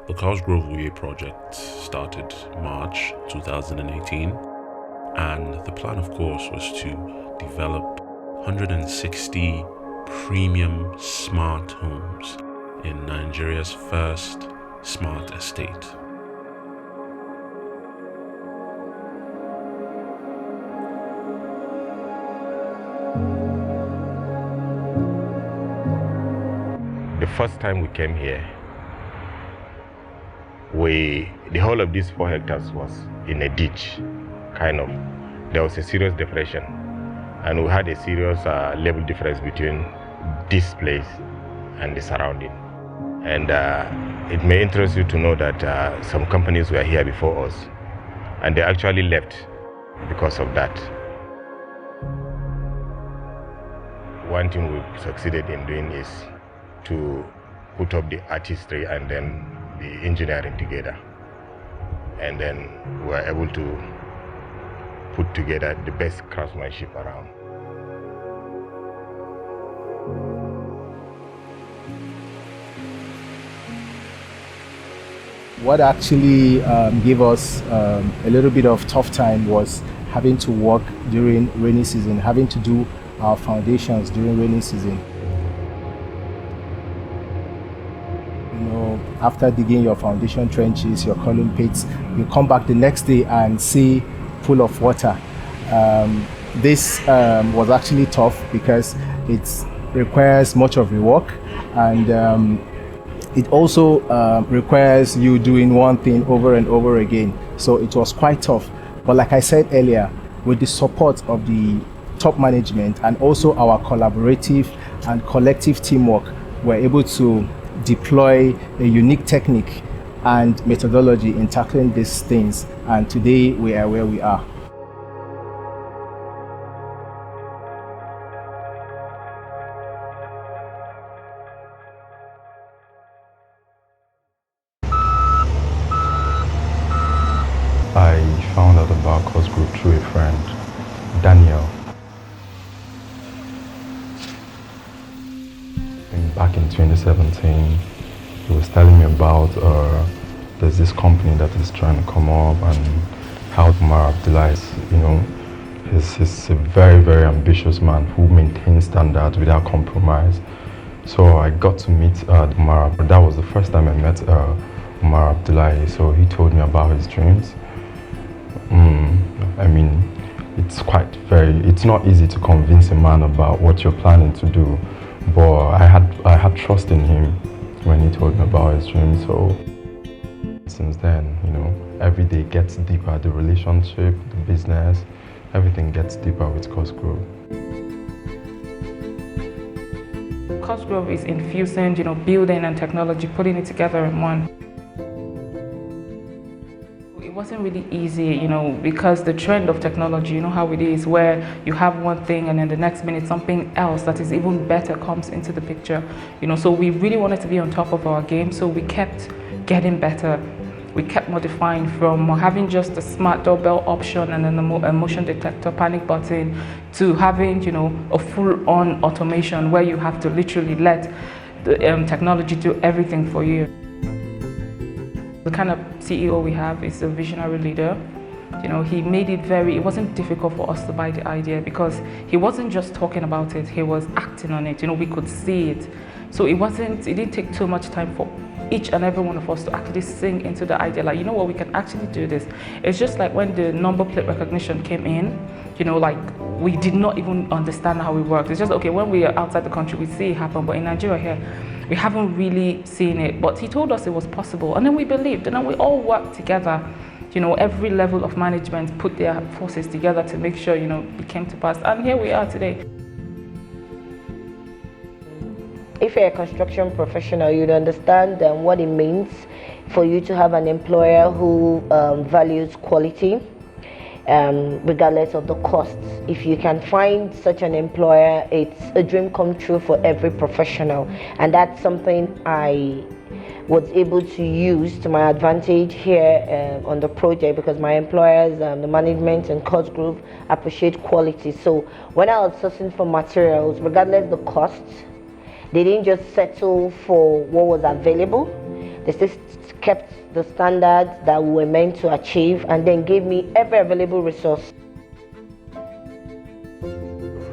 The Cosgrove Wuye project started March 2018, and the plan, of course, was to develop 160 premium smart homes in Nigeria's first smart estate. The first time we came here, the whole of these 4 hectares was in a ditch, kind of. There was a serious depression, and we had a serious level difference between this place and the surrounding. And it may interest you to know that some companies were here before us, and they actually left because of that. One thing we've succeeded in doing is to put up the artistry and then the engineering together, and then we were able to put together the best craftsmanship around. What actually gave us a little bit of tough time was having to work during rainy season, having to do our foundations during rainy season. After digging your foundation trenches, your column pits, you come back the next day and see full of water. This was actually tough because it requires much of your work, and it also requires you doing one thing over and over again. So it was quite tough. But like I said earlier, with the support of the top management and also our collaborative and collective teamwork, we're able to deploy a unique technique and methodology in tackling these things, and today we are where we are. I found out about Cosgrove through a friend, Daniel. Back in 2017, he was telling me about there's this company that is trying to come up and help Umar Abdullah. He's a very, very ambitious man who maintains standards without compromise. So I got to meet Umar. That was the first time I met Umar Abdullah. So he told me about his dreams. It's not easy to convince a man about what you're planning to do. But I had trust in him when he told me about his dream. So since then, every day gets deeper. The relationship, the business, everything gets deeper with Cosgrove. Cosgrove is infusing, building and technology, putting it together in one. It wasn't really easy, because the trend of technology, you know how it is, where you have one thing and then the next minute something else that is even better comes into the picture. So we really wanted to be on top of our game, so we kept getting better. We kept modifying from having just a smart doorbell option and then a motion detector panic button to having, a full-on automation where you have to literally let the technology do everything for you. The kind of CEO we have is a visionary leader. He made it wasn't difficult for us to buy the idea because he wasn't just talking about it, he was acting on it. We could see it. So it didn't take too much time for each and every one of us to actually sink into the idea, like, we can actually do this. It's just like when the number plate recognition came in, we did not even understand how it worked. It's just, okay, when we are outside the country, we see it happen, but in Nigeria here, we haven't really seen it. But he told us it was possible, and then we believed, and then we all worked together. Every level of management put their forces together to make sure, it came to pass, and here we are today. If you're a construction professional, you'd understand what it means for you to have an employer who values quality, regardless of the costs. If you can find such an employer, it's a dream come true for every professional, and that's something I was able to use to my advantage here on the project, because my employers, the management and Cosgrove appreciate quality. So when I was sourcing for materials, regardless of the costs, they didn't just settle for what was available. They just kept the standards that we were meant to achieve, and then gave me every available resource.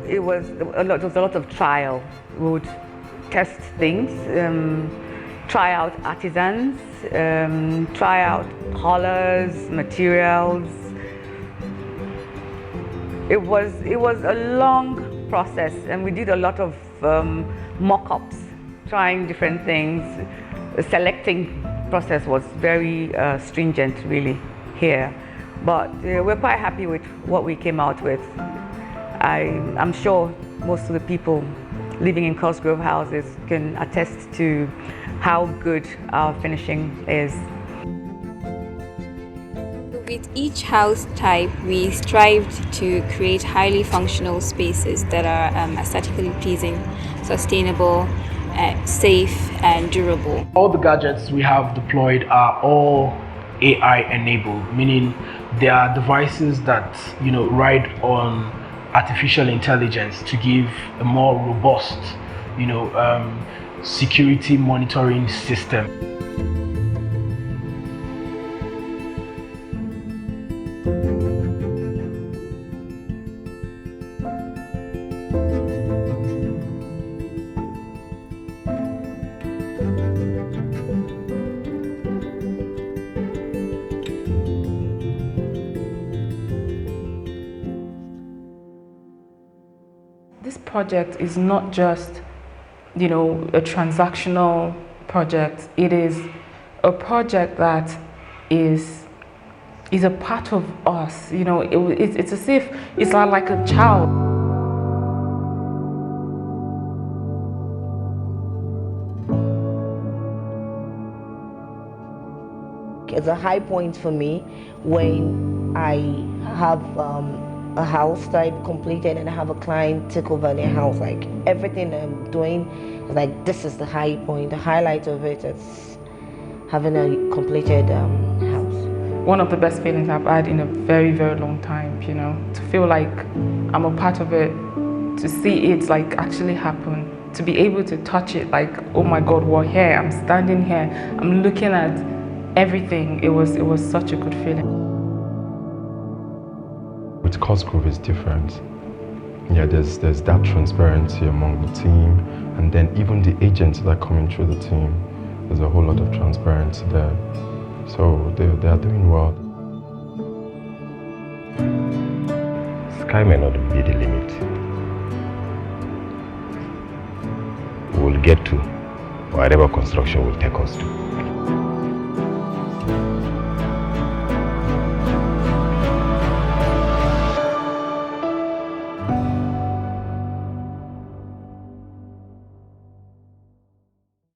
It was a lot of trial. We would test things, try out artisans, try out colors, materials. It was a long process, and we did a lot of mock-ups, trying different things. The selecting process was very stringent, really, here. But we're quite happy with what we came out with. I'm sure most of the people living in Cosgrove houses can attest to how good our finishing is. With each house type, we strived to create highly functional spaces that are aesthetically pleasing, sustainable, safe, and durable. All the gadgets we have deployed are all AI enabled, meaning they are devices that ride on artificial intelligence to give a more robust, security monitoring system. This project is not just, a transactional project. It is a project that is a part of us. It's as if it's like a child. It's a high point for me when I have a house type completed and I have a client take over their house. Like, everything I'm doing, like, this is the high point. The highlight of it is having a completed house. One of the best feelings I've had in a very, very long time, to feel like I'm a part of it, to see it actually happen, to be able to touch it, like, oh my God, we're here, I'm standing here, I'm looking at everything. It was such a good feeling. With Cosgrove is different. Yeah, there's that transparency among the team, and then even the agents that are coming through the team, there's a whole lot of transparency there. So they are doing well. Sky may not be the limit. We'll get to wherever construction will take us to.